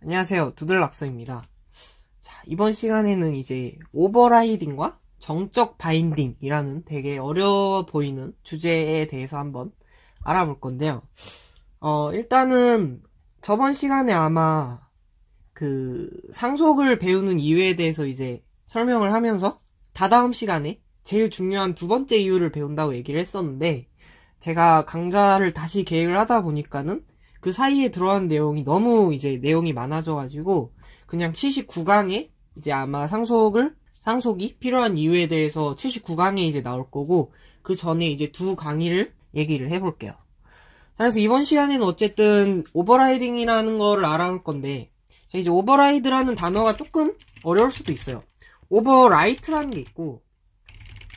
안녕하세요, 두들락서입니다. 자, 이번 시간에는 이제 오버라이딩과 정적 바인딩이라는 되게 어려워 보이는 주제에 대해서 한번 알아볼 건데요. 일단은 저번 시간에 아마 그 상속을 배우는 이유에 대해서 이제 설명을 하면서 다다음 시간에 제일 중요한 두 번째 이유를 배운다고 얘기를 했었는데, 제가 강좌를 다시 계획을 하다 보니까는 그 사이에 들어간 내용이 너무 이제 내용이 많아져가지고 그냥 79강에 이제 아마 상속이 필요한 이유에 대해서 79강에 이제 나올 거고, 그 전에 이제 두 강의를 얘기를 해볼게요. 그래서 이번 시간에는 어쨌든 오버라이딩이라는 거를 알아볼 건데, 자, 이제 오버라이드라는 단어가 조금 어려울 수도 있어요. 오버라이트라는 게 있고,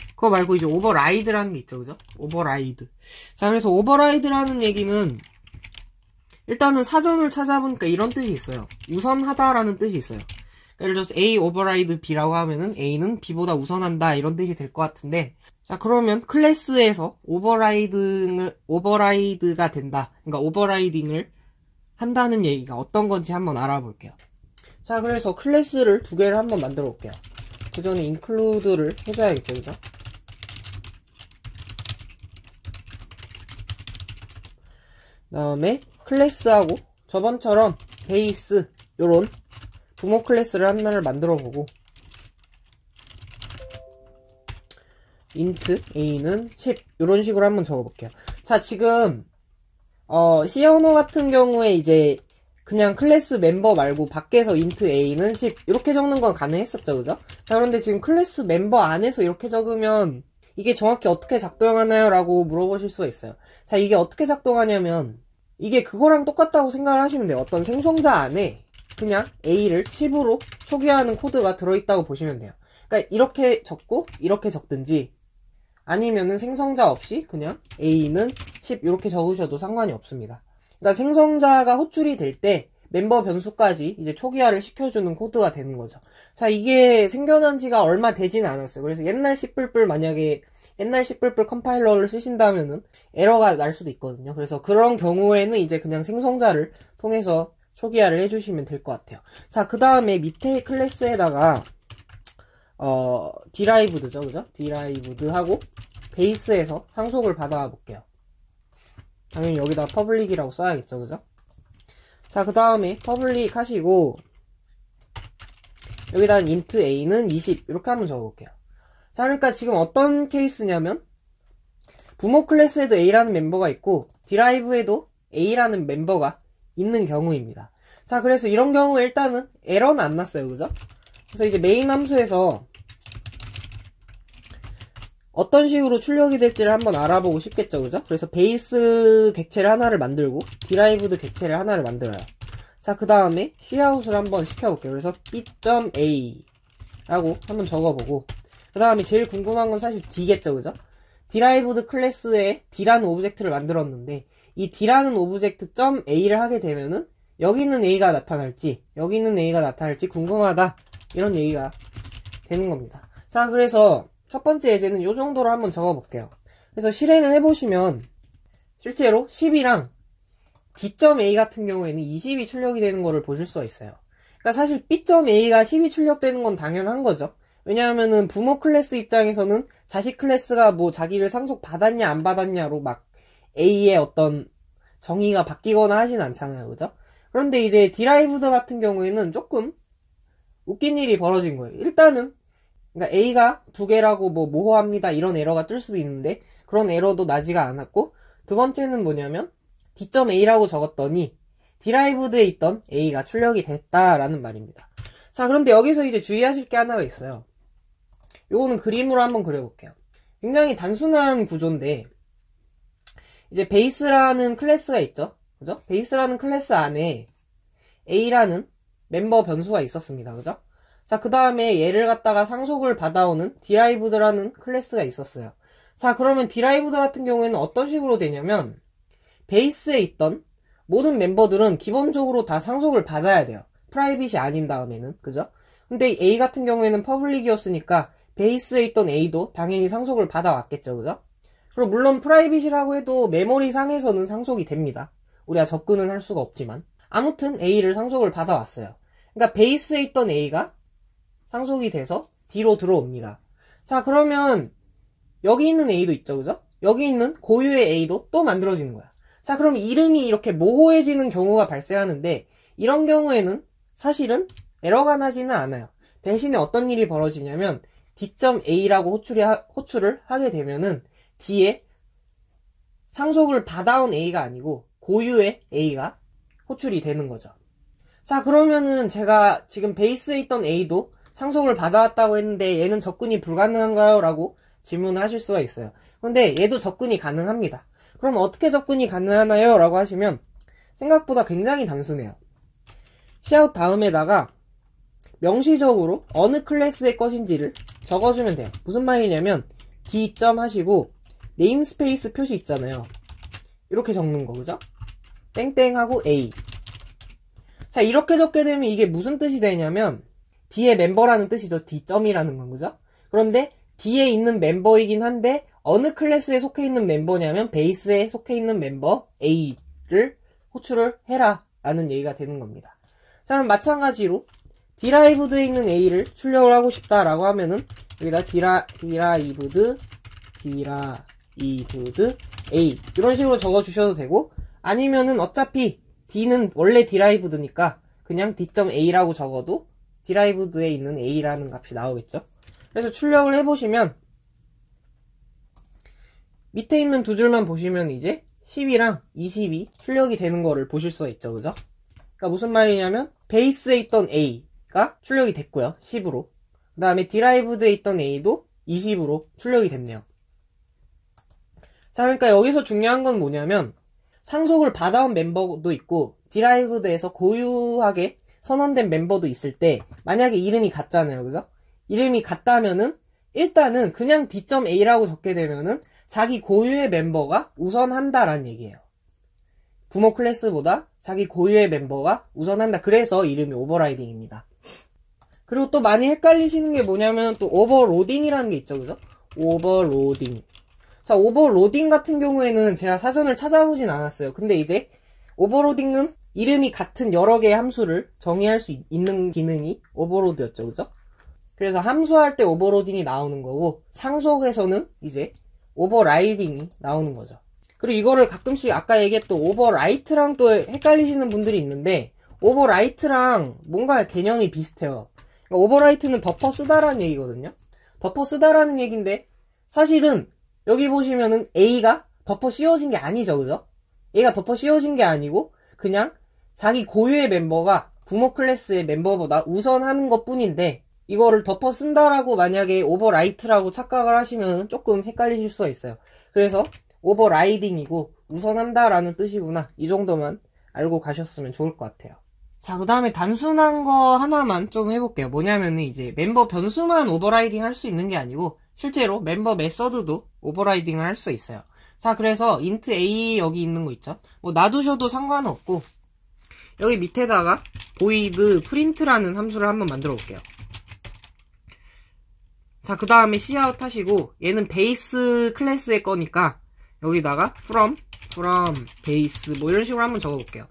그거 말고 이제 오버라이드라는 게 있죠, 그죠? 오버라이드. 자, 그래서 오버라이드라는 얘기는 일단은 사전을 찾아보니까 이런 뜻이 있어요. 우선하다라는 뜻이 있어요. 그러니까 예를 들어서 A 오버라이드 B라고 하면은 A는 B보다 우선한다, 이런 뜻이 될 것 같은데, 자, 그러면 클래스에서 오버라이드가 된다, 그러니까 오버라이딩을 한다는 얘기가 어떤 건지 한번 알아볼게요. 자, 그래서 클래스를 두 개를 한번 만들어 볼게요. 그 전에 include를 해줘야겠죠, 그죠? 그 다음에 클래스하고 저번처럼 베이스 요런 부모 클래스를 하나를 만들어 보고, int a는 10 요런 식으로 한번 적어 볼게요. 자, 지금 C 언어 같은 경우에 이제 그냥 클래스 멤버 말고 밖에서 int a는 10 이렇게 적는 건 가능했었죠, 그죠? 자, 그런데 지금 클래스 멤버 안에서 이렇게 적으면 이게 정확히 어떻게 작동하나요? 라고 물어보실 수가 있어요. 자, 이게 어떻게 작동하냐면 이게 그거랑 똑같다고 생각을 하시면 돼요. 어떤 생성자 안에 그냥 a를 10으로 초기화하는 코드가 들어있다고 보시면 돼요. 그러니까 이렇게 적고 이렇게 적든지, 아니면은 생성자 없이 그냥 a는 10 이렇게 적으셔도 상관이 없습니다. 그러니까 생성자가 호출이 될 때 멤버 변수까지 이제 초기화를 시켜주는 코드가 되는 거죠. 자, 이게 생겨난 지가 얼마 되지는 않았어요. 그래서 옛날 C++ 만약에 옛날 C++ 컴파일러를 쓰신다면은 에러가 날 수도 있거든요. 그래서 그런 경우에는 이제 그냥 생성자를 통해서 초기화를 해주시면 될 것 같아요. 자, 그 다음에 밑에 클래스에다가 derived죠, 그죠? derived 하고 베이스에서 상속을 받아 볼게요. 당연히 여기다 public이라고 써야겠죠, 그죠? 자, 그 다음에 public 하시고 여기다 int a는 20 이렇게 한번 적어볼게요. 자, 그러니까 지금 어떤 케이스냐면 부모 클래스에도 a라는 멤버가 있고 derive에도 a라는 멤버가 있는 경우입니다. 자, 그래서 이런 경우에 일단은 에러는 안 났어요, 그죠? 그래서 이제 메인 함수에서 어떤 식으로 출력이 될지를 한번 알아보고 싶겠죠, 그죠? 그래서 베이스 객체를 하나를 만들고 derived 객체를 하나를 만들어요. 자, 그 다음에 cout을 한번 시켜볼게요. 그래서 b.a 라고 한번 적어보고, 그 다음에 제일 궁금한 건 사실 d겠죠, 그죠? derived 클래스에 d라는 오브젝트를 만들었는데 이 d라는 오브젝트 .a를 하게 되면은 여기 있는 a가 나타날지 여기 있는 a가 나타날지 궁금하다, 이런 얘기가 되는 겁니다. 자, 그래서 첫 번째 예제는 요 정도로 한번 적어볼게요. 그래서 실행을 해보시면 실제로 10이랑 b.a 같은 경우에는 20이 출력이 되는 거를 보실 수가 있어요. 그러니까 사실 b.a가 10이 출력되는 건 당연한 거죠. 왜냐하면은 부모 클래스 입장에서는 자식 클래스가 뭐 자기를 상속 받았냐 안 받았냐로 막 a의 어떤 정의가 바뀌거나 하진 않잖아요, 그죠? 그런데 이제 derived 같은 경우에는 조금 웃긴 일이 벌어진 거예요. 일단은 그러니까 a가 두 개라고 뭐 모호합니다 이런 에러가 뜰 수도 있는데 그런 에러도 나지가 않았고, 두 번째는 뭐냐면 d.a라고 적었더니 derived에 있던 a가 출력이 됐다라는 말입니다. 자, 그런데 여기서 이제 주의하실 게 하나가 있어요. 요거는 그림으로 한번 그려볼게요. 굉장히 단순한 구조인데 이제 베이스라는 클래스가 있죠, 그죠? 베이스라는 클래스 안에 a라는 멤버 변수가 있었습니다, 그죠? 자, 그 다음에 얘를 갖다가 상속을 받아오는 derived라는 클래스가 있었어요. 자, 그러면 derived 같은 경우에는 어떤 식으로 되냐면 베이스에 있던 모든 멤버들은 기본적으로 다 상속을 받아야 돼요. 프라이빗이 아닌 다음에는, 그죠? 근데 A 같은 경우에는 퍼블릭이었으니까 베이스에 있던 A도 당연히 상속을 받아왔겠죠, 그죠? 그리고 물론 프라이빗이라고 해도 메모리 상에서는 상속이 됩니다. 우리가 접근은 할 수가 없지만. 아무튼 A를 상속을 받아왔어요. 그러니까 베이스에 있던 A가 상속이 돼서 D로 들어옵니다. 자, 그러면 여기 있는 A도 있죠, 그죠? 여기 있는 고유의 A도 또 만들어지는 거야. 자, 그럼 이름이 이렇게 모호해지는 경우가 발생하는데 이런 경우에는 사실은 에러가 나지는 않아요. 대신에 어떤 일이 벌어지냐면 D.A라고 호출을 하게 되면은 D에 상속을 받아온 A가 아니고 고유의 A가 호출이 되는 거죠. 자, 그러면은 제가 지금 베이스에 있던 A도 상속을 받아왔다고 했는데 얘는 접근이 불가능한가요? 라고 질문을 하실 수가 있어요. 그런데 얘도 접근이 가능합니다. 그럼 어떻게 접근이 가능하나요? 라고 하시면 생각보다 굉장히 단순해요. 시아웃 다음에다가 명시적으로 어느 클래스의 것인지를 적어주면 돼요. 무슨 말이냐면 D. 하시고 네임스페이스 표시 있잖아요. 이렇게 적는 거, 그죠? 땡땡하고 A. 자, 이렇게 적게 되면 이게 무슨 뜻이 되냐면 D의 멤버라는 뜻이죠. D.이라는 건, 그죠? 그런데 D에 있는 멤버이긴 한데 어느 클래스에 속해 있는 멤버냐면 베이스에 속해 있는 멤버 A를 호출을 해라 라는 얘기가 되는 겁니다. 자, 그럼 마찬가지로 디라이브드에 있는 A를 출력을 하고 싶다라고 하면은 여기다 디라이브드 A 이런 식으로 적어주셔도 되고, 아니면은 어차피 D는 원래 디라이브드니까 그냥 D.A라고 적어도 디라이브드에 있는 A라는 값이 나오겠죠. 그래서 출력을 해보시면 밑에 있는 두 줄만 보시면 이제 10이랑 20이 출력이 되는 거를 보실 수가 있죠, 그죠? 그러니까 무슨 말이냐면 베이스에 있던 A가 출력이 됐고요, 10으로. 그 다음에 디라이브드에 있던 A도 20으로 출력이 됐네요. 자, 그러니까 여기서 중요한 건 뭐냐면 상속을 받아온 멤버도 있고 디라이브드에서 고유하게 선언된 멤버도 있을 때 만약에 이름이 같잖아요, 그죠? 이름이 같다면은 일단은 그냥 D.A라고 적게 되면은 자기 고유의 멤버가 우선한다라는 얘기예요. 부모 클래스보다 자기 고유의 멤버가 우선한다. 그래서 이름이 오버라이딩입니다. 그리고 또 많이 헷갈리시는 게 뭐냐면 또 오버로딩이라는 게 있죠, 그죠? 오버로딩. 자, 오버로딩 같은 경우에는 제가 사전을 찾아보진 않았어요. 근데 이제 오버로딩은 이름이 같은 여러 개의 함수를 정의할 수 있는 기능이 오버로드였죠, 그죠? 그래서 함수할 때 오버로딩이 나오는 거고 상속에서는 이제 오버라이딩이 나오는 거죠. 그리고 이거를 가끔씩 아까 얘기했던 오버라이트랑 또 헷갈리시는 분들이 있는데 오버라이트랑 뭔가 개념이 비슷해요. 그러니까 오버라이트는 덮어 쓰다라는 얘기거든요. 덮어 쓰다라는 얘기인데 사실은 여기 보시면은 A가 덮어 씌워진 게 아니죠, 그죠? A가 덮어 씌워진 게 아니고 그냥 자기 고유의 멤버가 부모 클래스의 멤버보다 우선하는 것 뿐인데 이거를 덮어 쓴다라고 만약에 오버라이트라고 착각을 하시면 조금 헷갈리실 수가 있어요. 그래서 오버라이딩이고 우선한다라는 뜻이구나, 이 정도만 알고 가셨으면 좋을 것 같아요. 자, 그 다음에 단순한 거 하나만 좀 해볼게요. 뭐냐면은 이제 멤버 변수만 오버라이딩 할 수 있는 게 아니고 실제로 멤버 메서드도 오버라이딩을 할 수 있어요. 자, 그래서 int a 여기 있는 거 있죠? 뭐 놔두셔도 상관은 없고 여기 밑에다가 void print라는 함수를 한번 만들어 볼게요. 자, 그 다음에 cout 하시고 얘는 베이스 클래스의 거니까 여기다가 from base 뭐 이런 식으로 한번 적어볼게요.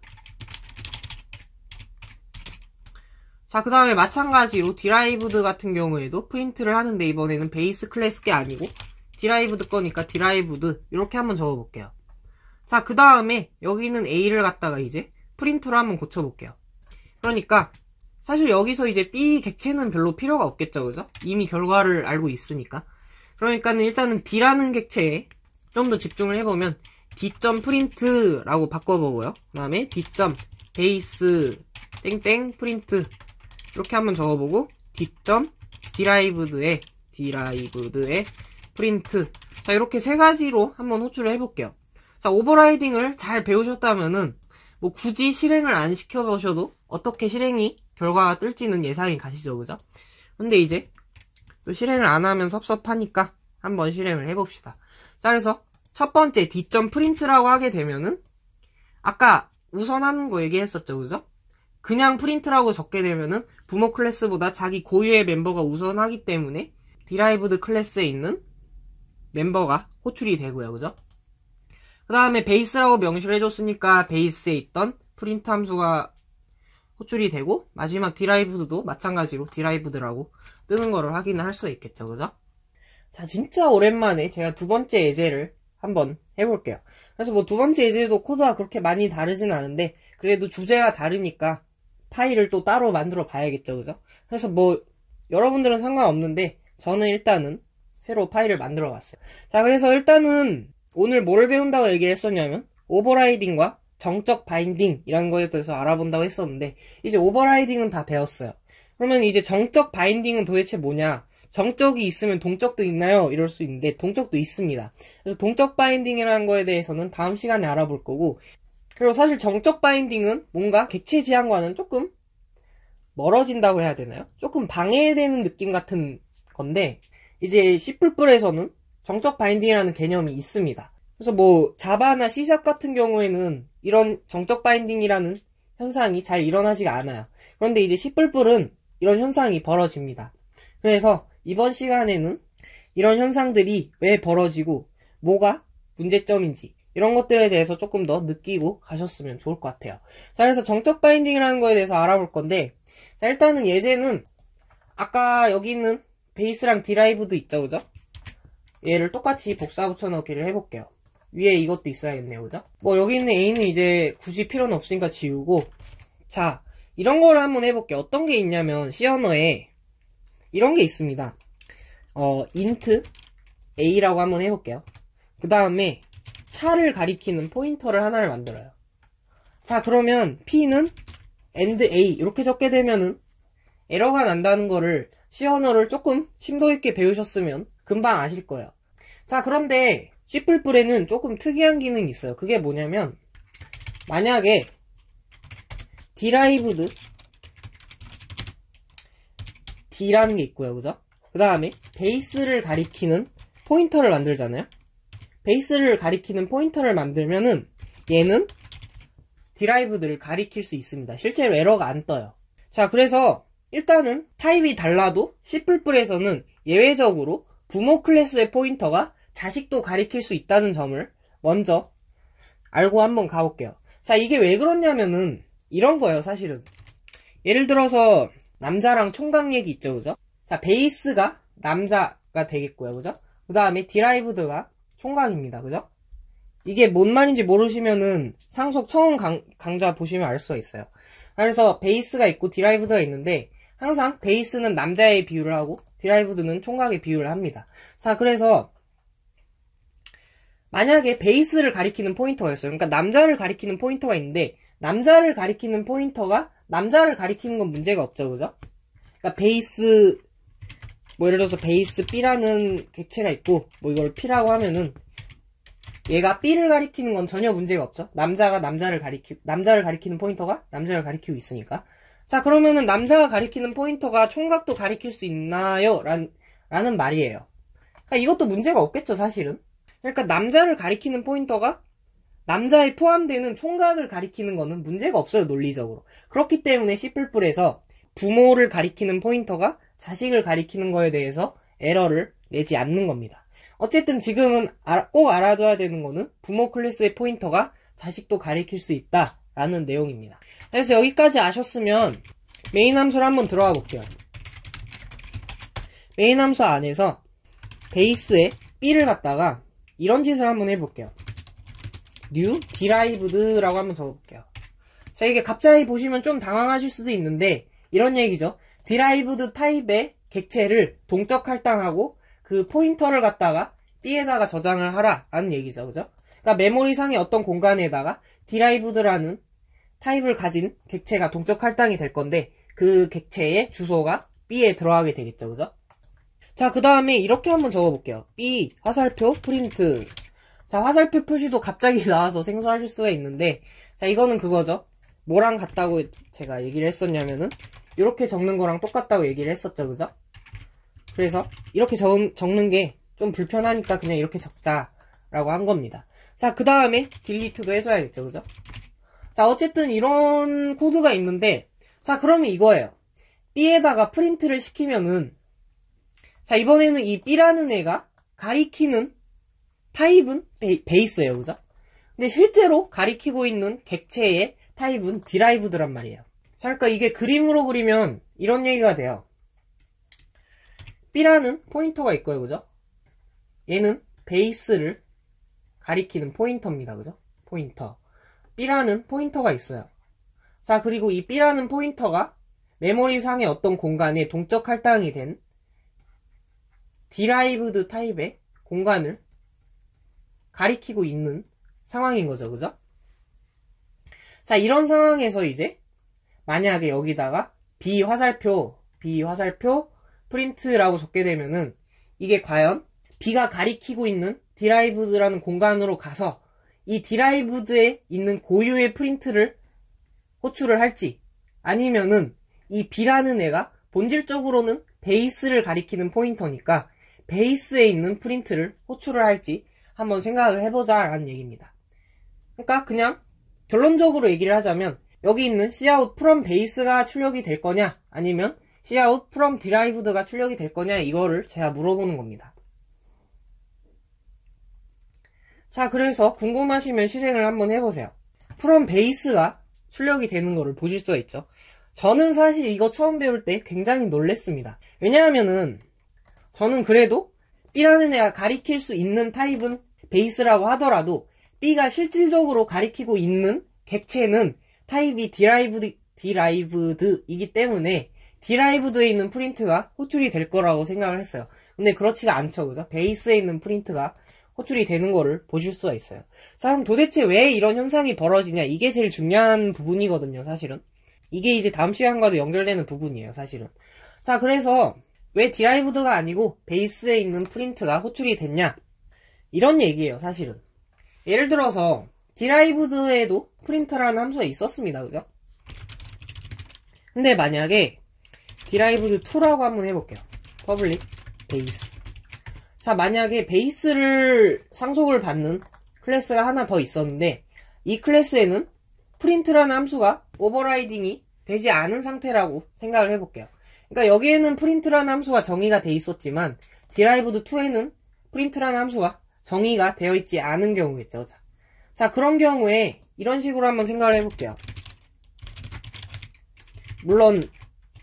자, 그 다음에 마찬가지로 derived 같은 경우에도 프린트를 하는데 이번에는 베이스 클래스 게 아니고 derived 거니까 derived 이렇게 한번 적어볼게요. 자, 그 다음에 여기 있는 a를 갖다가 이제 프린트로 한번 고쳐볼게요. 그러니까 사실 여기서 이제 b 객체는 별로 필요가 없겠죠, 그죠? 이미 결과를 알고 있으니까. 그러니까는 일단은 d라는 객체에 좀 더 집중을 해보면 d.print라고 바꿔보고요. 그 다음에 d.base 땡땡 프린트 이렇게 한번 적어보고 d.derived에 프린트. 자, 이렇게 세 가지로 한번 호출을 해볼게요. 자, 오버라이딩을 잘 배우셨다면은 뭐 굳이 실행을 안 시켜보셔도 어떻게 실행이 결과가 뜰지는 예상이 가시죠, 그죠? 근데 이제 또 실행을 안 하면 섭섭하니까 한번 실행을 해봅시다. 자, 그래서 첫 번째 d.print라고 하게 되면은 아까 우선하는 거 얘기했었죠, 그죠? 그냥 프린트라고 적게 되면은 부모 클래스보다 자기 고유의 멤버가 우선하기 때문에 derived 클래스에 있는 멤버가 호출이 되고요, 그죠? 그 다음에 베이스라고 명시를 해줬으니까 베이스에 있던 프린트 함수가 호출이 되고, 마지막 드라이브드도 마찬가지로 드라이브드라고 뜨는 거를 확인을 할 수가 있겠죠, 그죠? 자, 진짜 오랜만에 제가 두 번째 예제를 한번 해볼게요. 그래서 뭐 두 번째 예제도 코드가 그렇게 많이 다르진 않은데, 그래도 주제가 다르니까 파일을 또 따로 만들어 봐야겠죠, 그죠? 그래서 뭐 여러분들은 상관없는데 저는 일단은 새로 파일을 만들어 봤어요. 자, 그래서 일단은 오늘 뭘 배운다고 얘기를 했었냐면 오버라이딩과 정적 바인딩 이라는 거에 대해서 알아본다고 했었는데, 이제 오버라이딩은 다 배웠어요. 그러면 이제 정적 바인딩은 도대체 뭐냐? 정적이 있으면 동적도 있나요? 이럴 수 있는데 동적도 있습니다. 그래서 동적 바인딩이라는 거에 대해서는 다음 시간에 알아볼 거고, 그리고 사실 정적 바인딩은 뭔가 객체 지향과는 조금 멀어진다고 해야 되나요? 조금 방해되는 느낌 같은 건데, 이제 C++에서는 정적 바인딩이라는 개념이 있습니다. 그래서 뭐 자바나 C# 같은 경우에는 이런 정적 바인딩이라는 현상이 잘 일어나지가 않아요. 그런데 이제 C++은 이런 현상이 벌어집니다. 그래서 이번 시간에는 이런 현상들이 왜 벌어지고 뭐가 문제점인지 이런 것들에 대해서 조금 더 느끼고 가셨으면 좋을 것 같아요. 자, 그래서 정적 바인딩이라는 거에 대해서 알아볼 건데, 자, 일단은 예제는 아까 여기 있는 베이스랑 드라이브도 있죠, 그죠? 얘를 똑같이 복사 붙여넣기를 해볼게요. 위에 이것도 있어야겠네요, 그죠? 뭐 여기 있는 A는 이제 굳이 필요는 없으니까 지우고, 자, 이런 거를 한번 해볼게요. 어떤 게 있냐면 C 언어에 이런 게 있습니다. int A라고 한번 해볼게요. 그 다음에 차를 가리키는 포인터를 하나를 만들어요. 자, 그러면 P는 AND A 이렇게 적게 되면은 에러가 난다는 거를 C 언어를 조금 심도 있게 배우셨으면 금방 아실 거예요. 자, 그런데 C++에는 조금 특이한 기능이 있어요. 그게 뭐냐면, 만약에 derived D라는 게 있고요, 그죠? 그 다음에 베이스를 가리키는 포인터를 만들잖아요. 베이스를 가리키는 포인터를 만들면은 얘는 derived를 가리킬 수 있습니다. 실제로 에러가 안 떠요. 자, 그래서 일단은 타입이 달라도 C++에서는 예외적으로 부모 클래스의 포인터가 자식도 가리킬 수 있다는 점을 먼저 알고 한번 가볼게요. 자, 이게 왜 그렇냐면은 이런 거예요, 사실은. 예를 들어서 남자랑 총각 얘기 있죠, 그죠? 자, 베이스가 남자가 되겠고요, 그죠? 그 다음에 derived가 총각입니다, 그죠? 이게 뭔 말인지 모르시면은 상속 처음 강좌 보시면 알 수가 있어요. 그래서 베이스가 있고 derived가 있는데, 항상 베이스는 남자의 비율을 하고 derived는 총각의 비율을 합니다. 자, 그래서 만약에 베이스를 가리키는 포인터가 있어요. 그러니까 남자를 가리키는 포인터가 있는데, 남자를 가리키는 포인터가 남자를 가리키는 건 문제가 없죠, 그죠? 그러니까 베이스, 뭐 예를 들어서 베이스 B라는 객체가 있고, 뭐 이걸 P라고 하면은 얘가 B를 가리키는 건 전혀 문제가 없죠. 남자를 가리키는 포인터가 남자를 가리키고 있으니까. 자, 그러면은 남자가 가리키는 포인터가 총각도 가리킬 수 있나요? 라는 말이에요. 그러니까 이것도 문제가 없겠죠, 사실은. 그러니까 남자를 가리키는 포인터가 남자에 포함되는 총각을 가리키는 거는 문제가 없어요, 논리적으로. 그렇기 때문에 C++에서 부모를 가리키는 포인터가 자식을 가리키는 거에 대해서 에러를 내지 않는 겁니다. 어쨌든 지금은 꼭 알아둬야 되는 거는 부모 클래스의 포인터가 자식도 가리킬 수 있다라는 내용입니다. 그래서 여기까지 아셨으면 메인 함수를 한번 들어가 볼게요. 메인 함수 안에서 베이스에 B를 갖다가 이런 짓을 한번 해볼게요. new derived라고 한번 적어볼게요. 자, 이게 갑자기 보시면 좀 당황하실 수도 있는데 이런 얘기죠. derived 타입의 객체를 동적 할당하고 그 포인터를 갖다가 B에다가 저장을 하라 라는 얘기죠, 그죠? 그러니까 메모리상의 어떤 공간에다가 derived라는 타입을 가진 객체가 동적 할당이 될 건데, 그 객체의 주소가 B에 들어가게 되겠죠, 그죠? 자, 그 다음에 이렇게 한번 적어볼게요. B 화살표 프린트. 자, 화살표 표시도 갑자기 나와서 생소하실 수가 있는데, 자, 이거는 그거죠. 뭐랑 같다고 제가 얘기를 했었냐면은 이렇게 적는 거랑 똑같다고 얘기를 했었죠, 그죠? 그래서 이렇게 적는 게 좀 불편하니까 그냥 이렇게 적자라고 한 겁니다. 자, 그 다음에 딜리트도 해줘야겠죠, 그죠? 자, 어쨌든 이런 코드가 있는데, 자, 그러면 이거예요. B에다가 프린트를 시키면은, 자, 이번에는 이 B라는 애가 가리키는 타입은 베이스예요, 그죠? 근데 실제로 가리키고 있는 객체의 타입은 디라이브드란 말이에요. 자, 그러니까 이게 그림으로 그리면 이런 얘기가 돼요. B라는 포인터가 있고요, 그죠? 얘는 베이스를 가리키는 포인터입니다, 그죠? 포인터. B라는 포인터가 있어요. 자, 그리고 이 B라는 포인터가 메모리상의 어떤 공간에 동적 할당이 된 디라이브드 타입의 공간을 가리키고 있는 상황인 거죠, 그죠? 자, 이런 상황에서 이제 만약에 여기다가 비화살표 프린트라고 적게 되면은 이게 과연 B가 가리키고 있는 디라이브드라는 공간으로 가서 이 디라이브드에 있는 고유의 프린트를 호출을 할지, 아니면은 이 B라는 애가 본질적으로는 베이스를 가리키는 포인터니까 베이스에 있는 프린트를 호출을 할지 한번 생각을 해보자 라는 얘기입니다. 그러니까 그냥 결론적으로 얘기를 하자면 여기 있는 cout from base가 출력이 될 거냐, 아니면 cout from derived가 출력이 될 거냐, 이거를 제가 물어보는 겁니다. 자, 그래서 궁금하시면 실행을 한번 해보세요. from base가 출력이 되는 거를 보실 수가 있죠. 저는 사실 이거 처음 배울 때 굉장히 놀랬습니다. 왜냐하면은 저는 그래도 B라는 애가 가리킬 수 있는 타입은 베이스라고 하더라도 B가 실질적으로 가리키고 있는 객체는 타입이 디라이브드이기 때문에 디라이브드에 있는 프린트가 호출이 될 거라고 생각을 했어요. 근데 그렇지가 않죠, 그죠? 베이스에 있는 프린트가 호출이 되는 거를 보실 수가 있어요. 자, 그럼 도대체 왜 이런 현상이 벌어지냐? 이게 제일 중요한 부분이거든요, 사실은. 이게 이제 다음 시간과도 연결되는 부분이에요, 사실은. 자, 그래서 왜 디라이브드가 아니고 베이스에 있는 프린트가 호출이 됐냐? 이런 얘기예요, 사실은. 예를 들어서 디라이브드에도 프린트라는 함수가 있었습니다, 그죠? 근데 만약에 디라이브드2라고 한번 해볼게요. public base. 자, 만약에 베이스를 상속을 받는 클래스가 하나 더 있었는데 이 클래스에는 프린트라는 함수가 오버라이딩이 되지 않은 상태라고 생각을 해볼게요. 그러니까 여기에는 프린트라는 함수가 정의가 돼 있었지만 디라이브드2에는 프린트라는 함수가 정의가 되어 있지 않은 경우겠죠. 자, 그런 경우에 이런 식으로 한번 생각을 해볼게요. 물론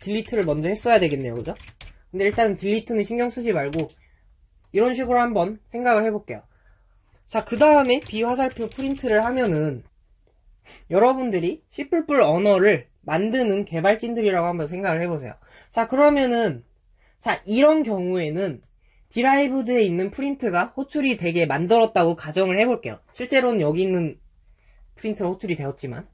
딜리트를 먼저 했어야 되겠네요, 그죠? 근데 일단 딜리트는 신경 쓰지 말고 이런 식으로 한번 생각을 해볼게요. 자, 그 다음에 비화살표 프린트를 하면은 여러분들이 C++ 언어를 만드는 개발진들이라고 한번 생각을 해보세요. 자, 그러면은 자, 이런 경우에는 디라이브드에 있는 프린트가 호출이 되게 만들었다고 가정을 해볼게요. 실제로는 여기 있는 프린트가 호출이 되었지만.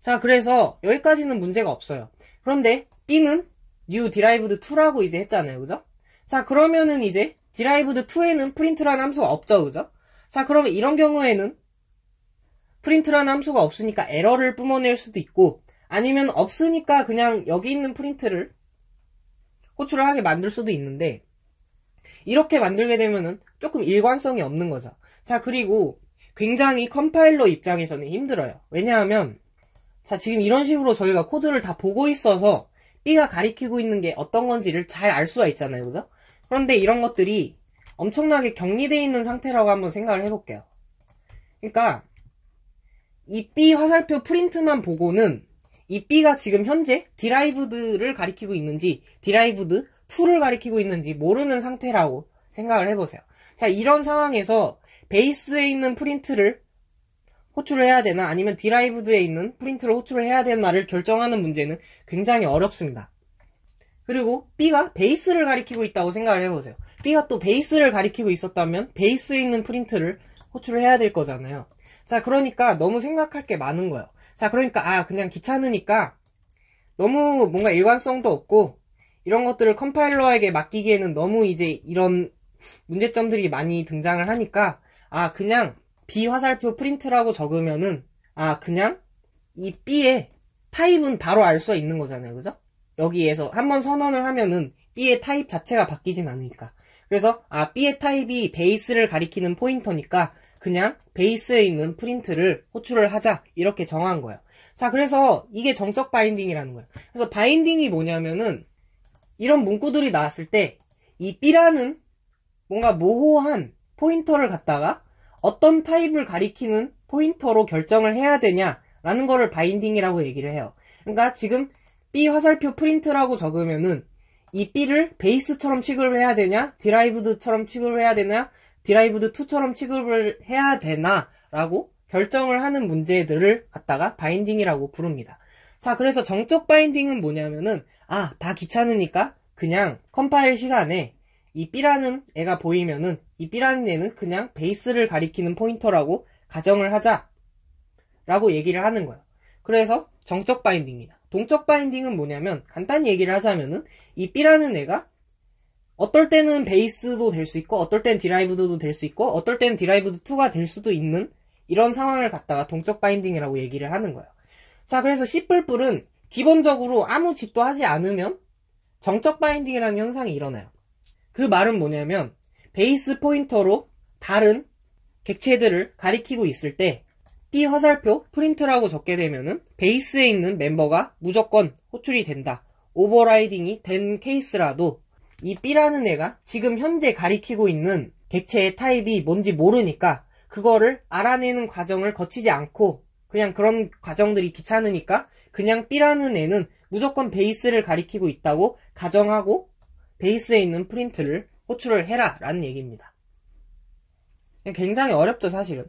자, 그래서 여기까지는 문제가 없어요. 그런데 B는 new derived2라고 이제 했잖아요, 그죠? 자, 그러면은 이제 derived2에는 프린트라는 함수가 없죠, 그죠? 자, 그러면 이런 경우에는 프린트라는 함수가 없으니까 에러를 뿜어낼 수도 있고, 아니면 없으니까 그냥 여기 있는 프린트를 호출을 하게 만들 수도 있는데, 이렇게 만들게 되면은 조금 일관성이 없는 거죠. 자, 그리고 굉장히 컴파일러 입장에서는 힘들어요. 왜냐하면 자, 지금 이런 식으로 저희가 코드를 다 보고 있어서 B가 가리키고 있는 게 어떤 건지를 잘 알 수가 있잖아요, 그죠? 그런데 이런 것들이 엄청나게 격리되어 있는 상태라고 한번 생각을 해볼게요. 그러니까 이 B 화살표 프린트만 보고는 이 B가 지금 현재 디라이브드를 가리키고 있는지 디라이브드 2를 가리키고 있는지 모르는 상태라고 생각을 해보세요. 자, 이런 상황에서 베이스에 있는 프린트를 호출을 해야 되나 아니면 디라이브드에 있는 프린트를 호출을 해야 되나를 결정하는 문제는 굉장히 어렵습니다. 그리고 B가 베이스를 가리키고 있다고 생각을 해보세요. B가 또 베이스를 가리키고 있었다면 베이스에 있는 프린트를 호출을 해야 될 거잖아요. 자, 그러니까 너무 생각할 게 많은 거예요. 자, 그러니까 그냥 귀찮으니까 너무 뭔가 일관성도 없고 이런 것들을 컴파일러에게 맡기기에는 너무 이제 이런 문제점들이 많이 등장을 하니까 그냥 비화살표 프린트라고 적으면은 그냥 이 B의 타입은 바로 알 수가 있는 거잖아요, 그죠? 여기에서 한번 선언을 하면은 B의 타입 자체가 바뀌진 않으니까. 그래서 B의 타입이 베이스를 가리키는 포인터니까 그냥 베이스에 있는 프린트를 호출을 하자 이렇게 정한 거예요. 자, 그래서 이게 정적 바인딩이라는 거예요. 그래서 바인딩이 뭐냐면은 이런 문구들이 나왔을 때 이 B라는 뭔가 모호한 포인터를 갖다가 어떤 타입을 가리키는 포인터로 결정을 해야 되냐라는 라는 거를 바인딩이라고 얘기를 해요. 그러니까 지금 B 화살표 프린트라고 적으면은 이 B를 베이스처럼 취급을 해야 되냐, 디라이브드처럼 취급을 해야 되냐, 디라이브드2처럼 취급을 해야 되나 라고 결정을 하는 문제들을 갖다가 바인딩이라고 부릅니다. 자, 그래서 정적 바인딩은 뭐냐면은 다 귀찮으니까 그냥 컴파일 시간에 이 B라는 애가 보이면은 이 B라는 애는 그냥 베이스를 가리키는 포인터라고 가정을 하자 라고 얘기를 하는 거예요. 그래서 정적 바인딩입니다. 동적 바인딩은 뭐냐면 간단히 얘기를 하자면은 이 B라는 애가 어떨 때는 베이스도 될 수 있고 어떨 땐 디라이브드도 될 수 있고 어떨 땐 디라이브드2가 될 수도 있는 이런 상황을 갖다가 동적 바인딩이라고 얘기를 하는 거예요. 자, 그래서 C++은 기본적으로 아무 짓도 하지 않으면 정적 바인딩이라는 현상이 일어나요. 그 말은 뭐냐면 베이스 포인터로 다른 객체들을 가리키고 있을 때 B 화살표 프린트라고 적게 되면은 베이스에 있는 멤버가 무조건 호출이 된다. 오버라이딩이 된 케이스라도 이 B라는 애가 지금 현재 가리키고 있는 객체의 타입이 뭔지 모르니까 그거를 알아내는 과정을 거치지 않고 그냥 그런 과정들이 귀찮으니까 그냥 B라는 애는 무조건 베이스를 가리키고 있다고 가정하고 베이스에 있는 프린트를 호출을 해라 라는 얘기입니다. 굉장히 어렵죠, 사실은.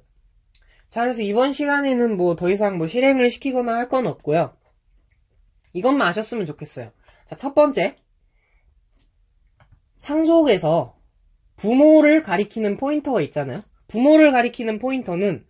자, 그래서 이번 시간에는 뭐 더 이상 뭐 실행을 시키거나 할 건 없고요. 이것만 아셨으면 좋겠어요. 자, 첫 번째, 상속에서 부모를 가리키는 포인터가 있잖아요. 부모를 가리키는 포인터는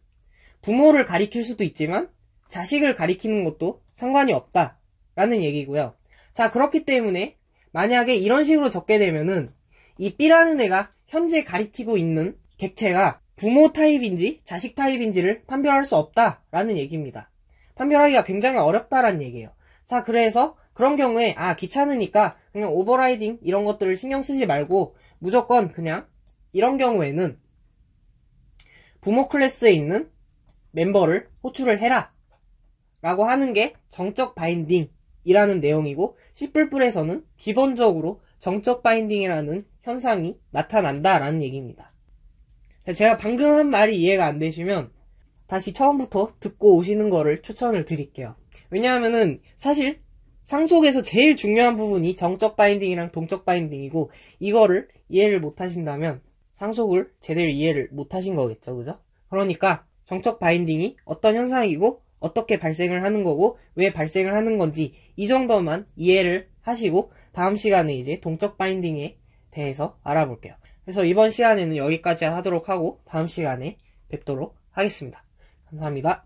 부모를 가리킬 수도 있지만 자식을 가리키는 것도 상관이 없다라는 얘기고요. 자, 그렇기 때문에 만약에 이런 식으로 적게 되면은 이 B라는 애가 현재 가리키고 있는 객체가 부모 타입인지 자식 타입인지를 판별할 수 없다라는 얘기입니다. 판별하기가 굉장히 어렵다라는 얘기예요. 자, 그래서 그런 경우에 귀찮으니까 그냥 오버라이딩 이런 것들을 신경 쓰지 말고 무조건 그냥 이런 경우에는 부모 클래스에 있는 멤버를 호출을 해라 라고 하는 게 정적 바인딩이라는 내용이고 C++에서는 기본적으로 정적 바인딩이라는 현상이 나타난다라는 얘기입니다. 제가 방금 한 말이 이해가 안 되시면 다시 처음부터 듣고 오시는 거를 추천을 드릴게요. 왜냐하면은 사실 상속에서 제일 중요한 부분이 정적 바인딩이랑 동적 바인딩이고 이거를 이해를 못 하신다면 상속을 제대로 이해를 못 하신 거겠죠, 그죠? 그러니까 정적 바인딩이 어떤 현상이고 어떻게 발생을 하는 거고 왜 발생을 하는 건지 이 정도만 이해를 하시고 다음 시간에 이제 동적 바인딩에 대해서 알아볼게요. 그래서 이번 시간에는 여기까지 하도록 하고 다음 시간에 뵙도록 하겠습니다. 감사합니다.